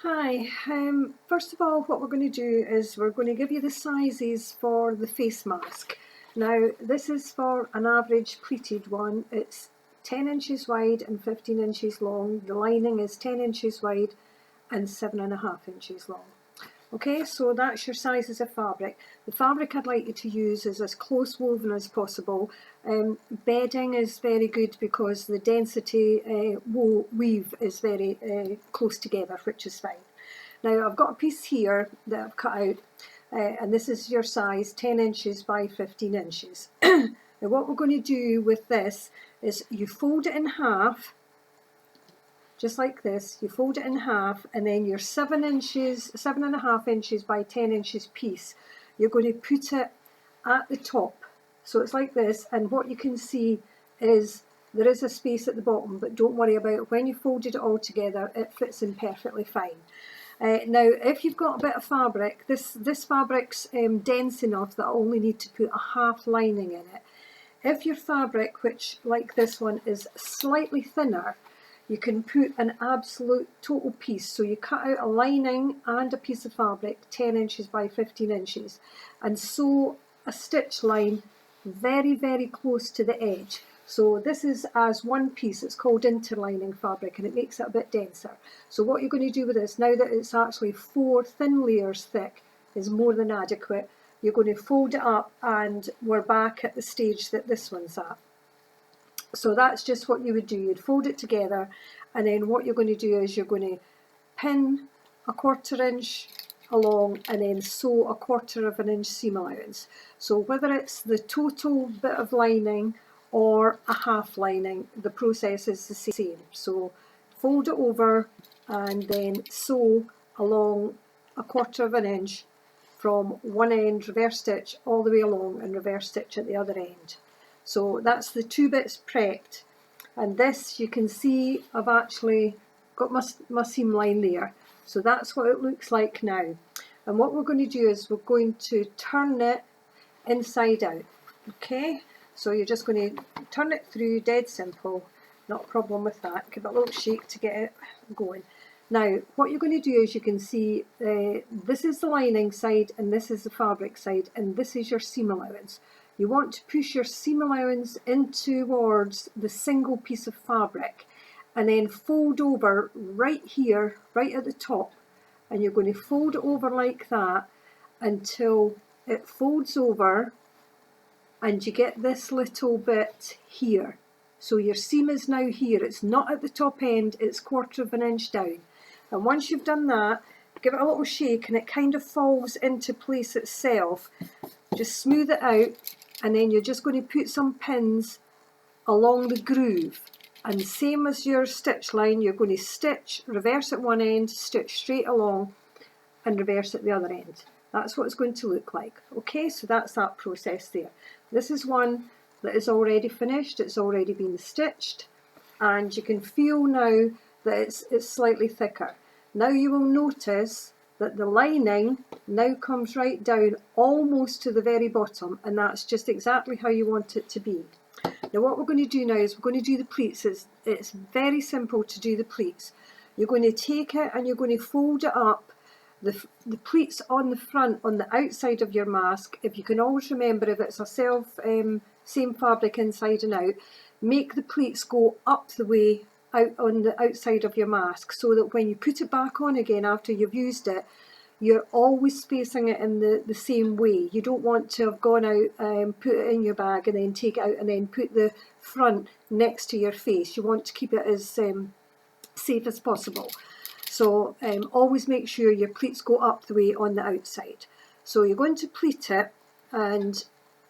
Hi, first of all what we're going to do is we're going to give you the sizes for the face mask. Now this is for an average pleated one. It's 10 inches wide and 15 inches long. The lining is 10 inches wide and 7.5 inches long. Okay, so that's your sizes of fabric. The fabric I'd like you to use is as close woven as possible. Bedding is very good because the density weave is very close together, which is fine. Now I've got a piece here that I've cut out, and this is your size, 10 inches by 15 inches. Now what we're going to do with this is you fold it in half, just like this. You fold it in half, and then your 7.5 inches by 10 inches piece, you're going to put it at the top. So it's like this, and what you can see is there is a space at the bottom, but don't worry about it. When you folded it all together, it fits in perfectly fine. Now, if you've got a bit of fabric, this fabric's dense enough that I only need to put a half lining in it. If your fabric, which like this one, is slightly thinner, you can put an absolute total piece. So you cut out a lining and a piece of fabric 10 inches by 15 inches and sew a stitch line very, very close to the edge. So this is as one piece. It's called interlining fabric, and it makes it a bit denser. So what you're going to do with this, now that it's actually 4 thin layers thick, is more than adequate. You're going to fold it up, and we're back at the stage that this one's at. So that's just what you would do. You'd fold it together, and then what you're going to do is you're going to pin a 1/4 inch along and then sew a 1/4 inch seam allowance. So whether it's the total bit of lining or a half lining, the process is the same. So fold it over and then sew along a 1/4 inch from one end, reverse stitch all the way along, and reverse stitch at the other end. So that's the 2 bits prepped, and this, you can see I've actually got my seam line there. So that's what it looks like now. And what we're going to do is we're going to turn it inside out. Okay, so you're just going to turn it through, dead simple, not a problem with that. Give it a little shake to get it going. Now what you're going to do is, you can see this is the lining side and this is the fabric side, and this is your seam allowance. You want to push your seam allowance in towards the single piece of fabric and then fold over right here, right at the top, and you're going to fold it over like that until it folds over and you get this little bit here. So your seam is now here. It's not at the top end, it's 1/4 inch down. And once you've done that, give it a little shake and it kind of falls into place itself. Just smooth it out, and then you're just going to put some pins along the groove. And same as your stitch line, you're going to stitch, reverse at one end, stitch straight along, and reverse at the other end. That's what it's going to look like. Okay, so that's that process there. This is one that is already finished. It's already been stitched, and you can feel now that it's slightly thicker. Now you will notice that the lining now comes right down almost to the very bottom, and that's just exactly how you want it to be. Now what we're going to do now is we're going to do the pleats. It's very simple to do the pleats. You're going to take it and you're going to fold it up. The pleats on the front, on the outside of your mask, if you can always remember, if it's a same fabric inside and out, make the pleats go up the way out on the outside of your mask, so that when you put it back on again after you've used it, you're always spacing it in the same way. You don't want to have gone out, put it in your bag and then take it out and then put the front next to your face. You want to keep it as safe as possible. So always make sure your pleats go up the way on the outside. So you're going to pleat it, and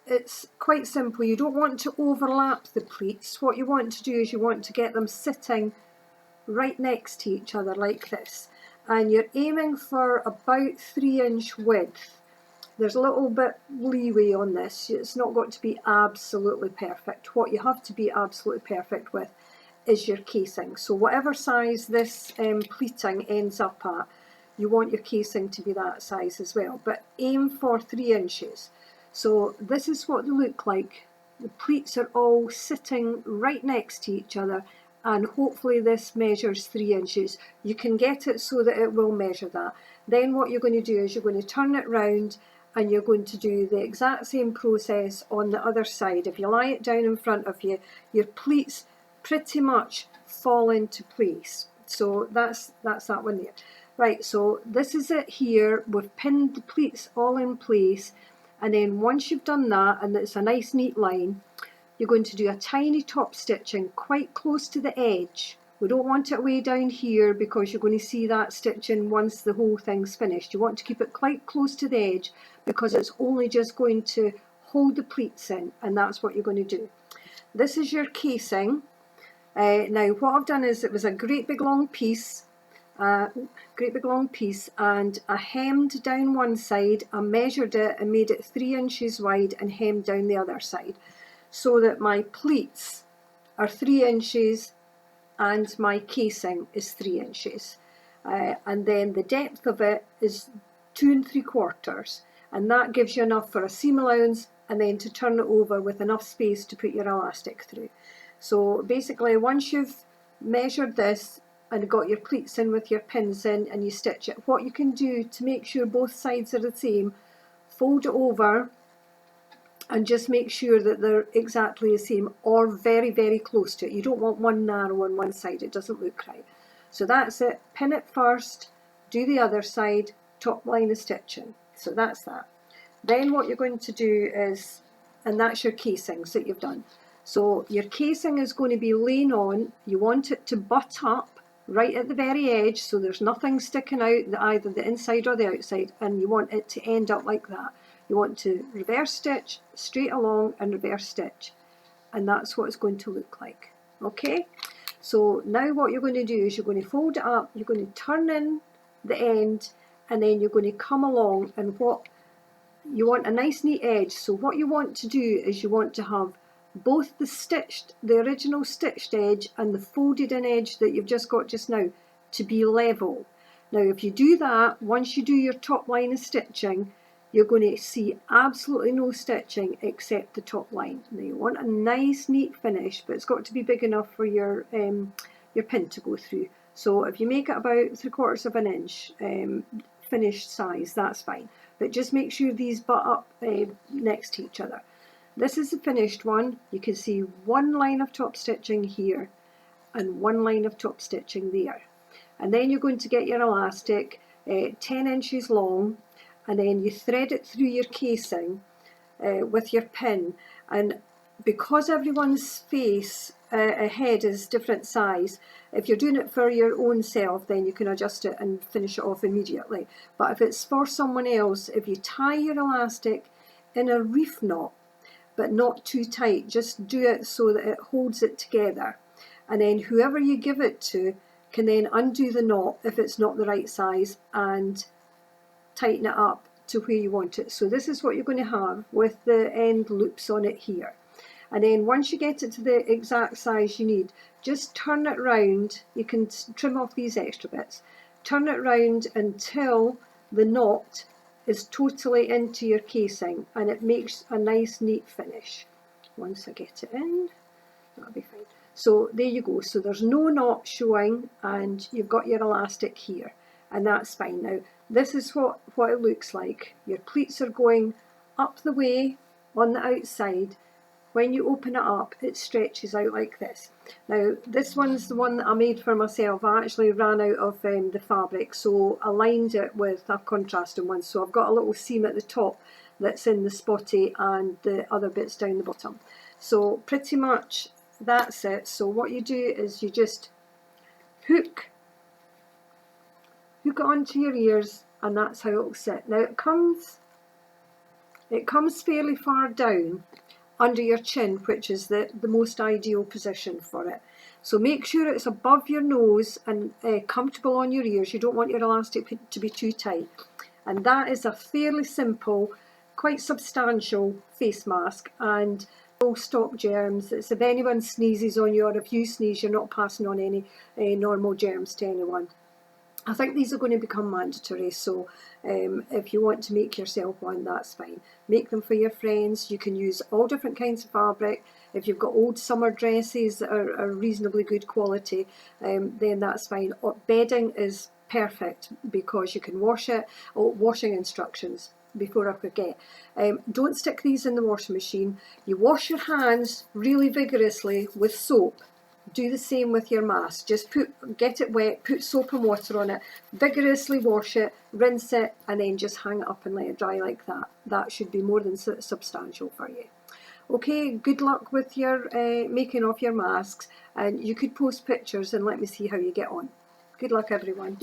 it's quite simple. You don't want to overlap the pleats. What you want to do is you want to get them sitting right next to each other like this. And you're aiming for about 3 inch width. There's a little bit leeway on this. It's not got to be absolutely perfect. What you have to be absolutely perfect with is your casing. So whatever size this pleating ends up at, you want your casing to be that size as well. But aim for 3 inches. So this is what they look like. The pleats are all sitting right next to each other, and hopefully this measures 3 inches. You can get it so that it will measure that. Then what you're going to do is you're going to turn it round and you're going to do the exact same process on the other side. If you lie it down in front of you, your pleats pretty much fall into place. So that's that one there. Right, so this is it here. We've pinned the pleats all in place, and then once you've done that and it's a nice neat line, you're going to do a tiny top stitching quite close to the edge. We don't want it way down here because you're going to see that stitching once the whole thing's finished. You want to keep it quite close to the edge because it's only just going to hold the pleats in, and that's what you're going to do. This is your casing. Now what I've done is, it was a great big long piece, and I hemmed down one side, I measured it and made it 3 inches wide and hemmed down the other side, so that my pleats are 3 inches and my casing is 3 inches. And then the depth of it is 2 3/4, and that gives you enough for a seam allowance and then to turn it over with enough space to put your elastic through. So basically, once you've measured this and got your pleats in with your pins in and you stitch it, what you can do to make sure both sides are the same, fold it over and just make sure that they're exactly the same or very, very close to it. You don't want one narrow on one side, it doesn't look right. So that's it, pin it first, do the other side, top line of stitching. So that's that. Then what you're going to do is, and that's your casings that you've done. So your casing is going to be laying on, you want it to butt up right at the very edge so there's nothing sticking out, either the inside or the outside, and you want it to end up like that. You want to reverse stitch, straight along and reverse stitch, and that's what it's going to look like. Okay, so now what you're going to do is you're going to fold it up, you're going to turn in the end, and then you're going to come along, and what you want, a nice neat edge. So what you want to do is you want to have both the original stitched edge and the folded in edge that you've just got just now to be level. Now if you do that, once you do your top line of stitching, you're going to see absolutely no stitching except the top line. Now you want a nice neat finish, but it's got to be big enough for your pin to go through. So if you make it about 3/4 of an inch finished size, that's fine, but just make sure these butt up next to each other. This is the finished one. You can see one line of top stitching here and one line of top stitching there. And then you're going to get your elastic 10 inches long, and then you thread it through your casing with your pin. And because everyone's face head is different size, if you're doing it for your own self, then you can adjust it and finish it off immediately. But if it's for someone else, if you tie your elastic in a reef knot, but not too tight, just do it so that it holds it together, and then whoever you give it to can then undo the knot if it's not the right size and tighten it up to where you want it. So this is what you're going to have with the end loops on it here. And then once you get it to the exact size you need, just turn it round. You can trim off these extra bits, turn it round until the knot is totally into your casing, and it makes a nice neat finish. Once I get it in, that'll be fine. So there you go, so there's no knot showing and you've got your elastic here, and that's fine. Now this is what it looks like. Your pleats are going up the way on the outside. When you open it up, it stretches out like this. Now this one's the one that I made for myself. I actually ran out of the fabric, so I lined it with a contrasting one. So I've got a little seam at the top that's in the spotty and the other bits down the bottom. So pretty much that's it. So what you do is you just hook it onto your ears, and that's how it'll sit. Now it comes fairly far down under your chin, which is the most ideal position for it. So make sure it's above your nose and comfortable on your ears. You don't want your elastic to be too tight. And that is a fairly simple, quite substantial face mask, and will stop germs. It's if anyone sneezes on you, or if you sneeze, you're not passing on any normal germs to anyone. I think these are going to become mandatory, so if you want to make yourself one, that's fine. Make them for your friends. You can use all different kinds of fabric. If you've got old summer dresses that are reasonably good quality, then that's fine. Bedding is perfect because you can wash it. Oh, washing instructions before I forget. Don't stick these in the washing machine. You wash your hands really vigorously with soap. Do the same with your mask. Just get it wet, put soap and water on it, vigorously wash it, rinse it, and then just hang it up and let it dry like that. That should be more than substantial for you. Okay, good luck with your making of your masks, and you could post pictures and let me see how you get on. Good luck, everyone.